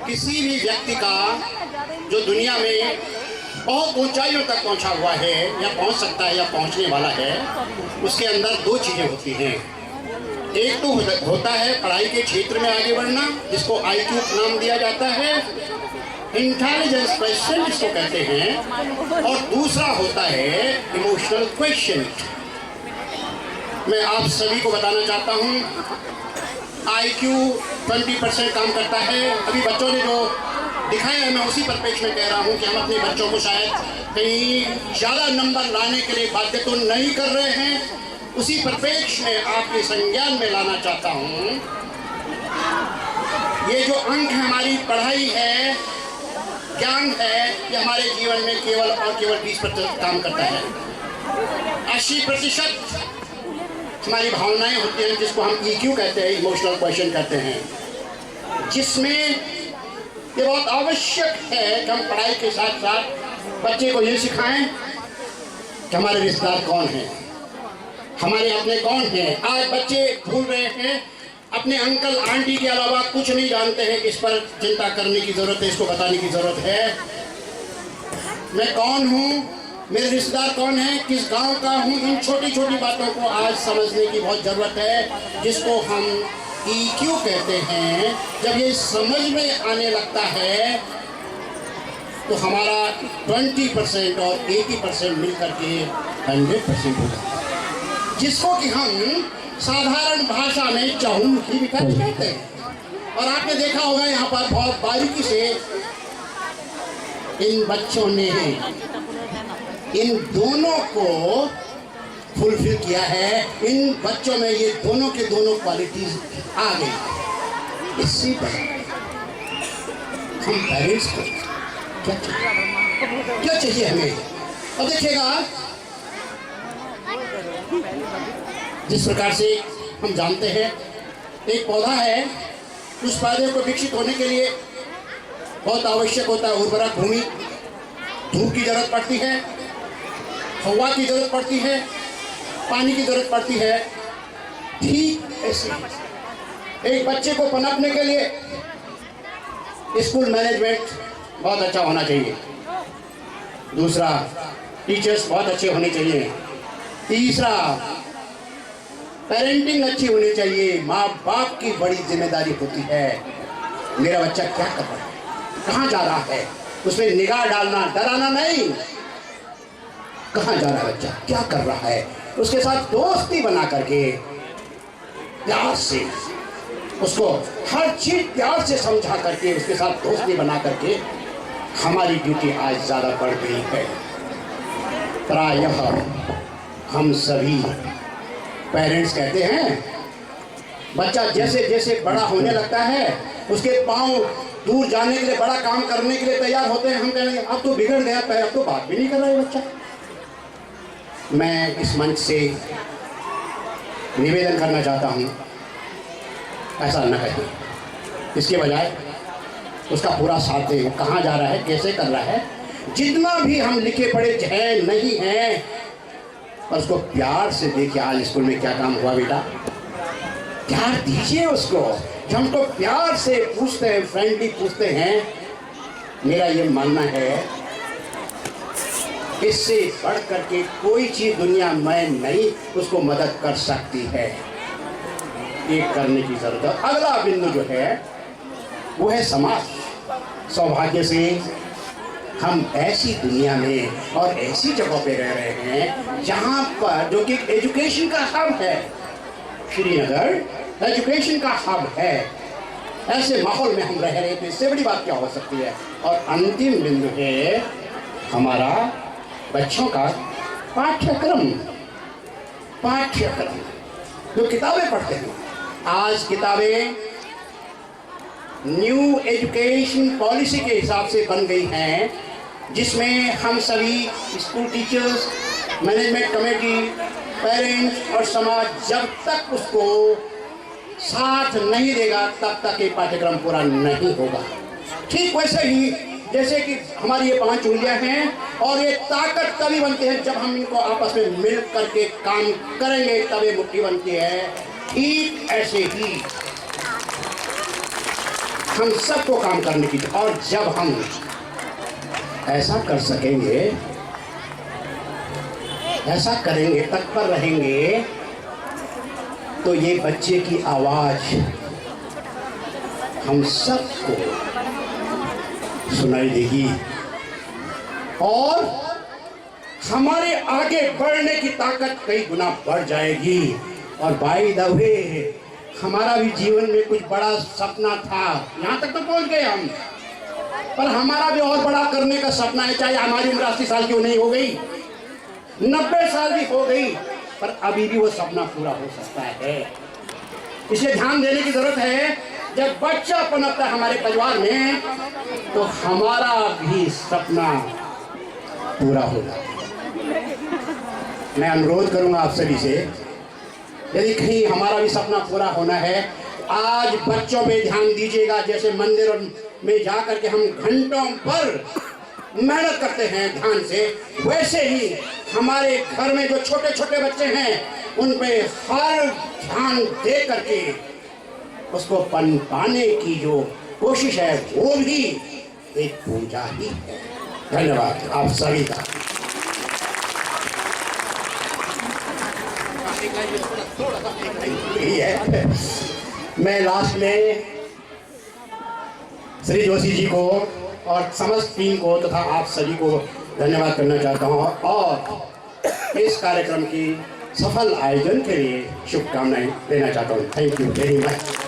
किसी भी व्यक्ति का जो दुनिया में बहुत ऊंचाइयों तक पहुंचा हुआ है या पहुंच सकता है या पहुंचने वाला है, उसके अंदर दो चीज़ें होती हैं। एक तो होता है पढ़ाई के क्षेत्र में आगे बढ़ना, जिसको IQ नाम दिया जाता है, इंटेलिजेंस क्वेश्चन जिसको कहते हैं, और दूसरा होता है इमोशनल क्वेश्चन। मैं आप सभी को बताना चाहता हूँ IQ 20% काम करता है। अभी बच्चों ने जो दिखाया है, मैं उसी परिप्रेक्ष्य में कह रहा हूँ कि हम अपने बच्चों को शायद कहीं ज़्यादा नंबर लाने के लिए बाध्य तो नहीं कर रहे हैं। उसी परिप्रेक्ष्य में आपके संज्ञान में लाना चाहता हूँ, ये जो अंक है, हमारी पढ़ाई है, ज्ञान है, ये हमारे जीवन में केवल और केवल 20% काम करता है। 80% हमारी भावनाएं होती हैं, जिसको हम EQ कहते हैं, इमोशनल क्वेश्चन कहते हैं, जिसमें ये बहुत आवश्यक है कि हम पढ़ाई के साथ साथ बच्चे को ये सिखाएं कि हमारे रिश्तेदार कौन हैं, हमारे अपने कौन हैं। आज बच्चे भूल रहे हैं, अपने अंकल आंटी के अलावा कुछ नहीं जानते हैं कि इस पर चिंता करने की ज़रूरत है, इसको बताने की ज़रूरत है। मैं कौन हूँ, मेरे रिश्तेदार कौन है, किस गांव का हूँ, इन छोटी छोटी बातों को आज समझने की बहुत ज़रूरत है, जिसको हम EQ कहते हैं। जब ये समझ में आने लगता है तो हमारा 20% और 80% मिलकर के 100% हो जाता है, जिसको कि हम साधारण भाषा में चहुमुखी विकास कहते हैं। और आपने देखा होगा यहाँ पर बहुत बारीकी से इन बच्चों ने इन दोनों को फुलफिल किया है। इन बच्चों में ये दोनों के दोनों क्वालिटीज आ गई। इसी पर हम पेरेंट्स को क्या चाहिए हमें। अब देखिएगा, जिस प्रकार से हम जानते हैं, एक पौधा है, उस पौधे को विकसित होने के लिए बहुत आवश्यक होता है उर्वरक भूमि, धूप की जरूरत पड़ती है, हवा की जरूरत पड़ती है, पानी की जरूरत पड़ती है। ठीक ऐसे एक बच्चे को पनपने के लिए स्कूल मैनेजमेंट बहुत अच्छा होना चाहिए, दूसरा टीचर्स बहुत अच्छे होने चाहिए, तीसरा पेरेंटिंग अच्छी होनी चाहिए। माँ बाप की बड़ी जिम्मेदारी होती है, मेरा बच्चा क्या कर रहा है, कहाँ जा रहा है, उसमें निगाह डालना, डराना नहीं। कहाँ जा रहा है बच्चा, क्या कर रहा है, उसके साथ दोस्ती बना करके प्यार से उसको हर चीज प्यार से समझा करके उसके साथ दोस्ती बना करके हमारी ड्यूटी आज ज़्यादा बढ़ गई है। प्रायः हम सभी पेरेंट्स कहते हैं, बच्चा जैसे जैसे बड़ा होने लगता है, उसके पाँव दूर जाने के लिए, बड़ा काम करने के लिए तैयार होते हैं। हम कहेंगे अब तो बिगड़ गया, अब तो बात भी नहीं कर रहा है बच्चा। मैं इस मंच से निवेदन करना चाहता हूँ, ऐसा न करें, इसके बजाय उसका पूरा साथ दें। कहाँ जा रहा है, कैसे कर रहा है, जितना भी हम लिखे पढ़े हैं नहीं हैं, और उसको प्यार से देखिए। आज स्कूल में क्या काम हुआ बेटा, प्यार दीजिए उसको। जब हमको प्यार से पूछते हैं, फ्रेंडली पूछते हैं, मेरा ये मानना है इससे बढ़ करके कोई चीज़ दुनिया में नहीं उसको मदद कर सकती है। ये करने की जरूरत है। अगला बिंदु जो है वो है समाज। सौभाग्य से हम ऐसी दुनिया में और ऐसी जगह पे रह रहे हैं जहाँ पर, जो कि एजुकेशन का हब है, श्रीनगर एजुकेशन का हब है, ऐसे माहौल में हम रह रहे हैं, तो इससे बड़ी बात क्या हो सकती है। और अंतिम बिंदु है हमारा बच्चों का पाठ्यक्रम। जो किताबें पढ़ते हैं, आज किताबें न्यू एजुकेशन पॉलिसी के हिसाब से बन गई हैं, जिसमें हम सभी school teachers, management committee, parents और समाज जब तक उसको साथ नहीं देगा तब तक ये पाठ्यक्रम पूरा नहीं होगा। ठीक वैसे ही जैसे कि हमारी ये 5 उंगलियां हैं, और ये ताकत तभी बनती है जब हम इनको आपस में मिल करके काम करेंगे, तब ये मुट्ठी बनती है। ठीक ऐसे ही हम सबको काम करने की। और जब हम ऐसा कर सकेंगे, ऐसा करेंगे, तत्पर रहेंगे, तो ये बच्चे की आवाज हम सबको सुनाई देगी और हमारे आगे बढ़ने की ताकत कई गुना बढ़ जाएगी। और बाय द वे, हमारा भी जीवन में कुछ बड़ा सपना था, यहाँ तक तो पहुँच गए हम, पर हमारा भी और बड़ा करने का सपना है। चाहे हमारी उम्र 80 साल क्यों नहीं हो गई, 90 साल भी हो गई, पर अभी भी वो सपना पूरा हो सकता है। इसलिए ध्यान देने की जरूरत है। जब बच्चा पनपता है हमारे परिवार में, तो हमारा भी सपना पूरा होगा। मैं अनुरोध करूंगा आप सभी से, यदि कहीं हमारा भी सपना पूरा होना है, आज बच्चों पे ध्यान दीजिएगा। जैसे मंदिर में जाकर के हम घंटों पर मेहनत करते हैं ध्यान से, वैसे ही हमारे घर में जो छोटे छोटे बच्चे हैं, उन पे हर ध्यान दे करके उसको पनपाने की जो कोशिश है, वो भी एक पूजा ही है। धन्यवाद आप सभी का। मैं लास्ट में श्री जोशी जी को और समस्त टीम को तथा आप सभी को धन्यवाद करना चाहता हूँ और इस कार्यक्रम की सफल आयोजन के लिए शुभकामनाएं देना चाहता हूँ। Thank you very much.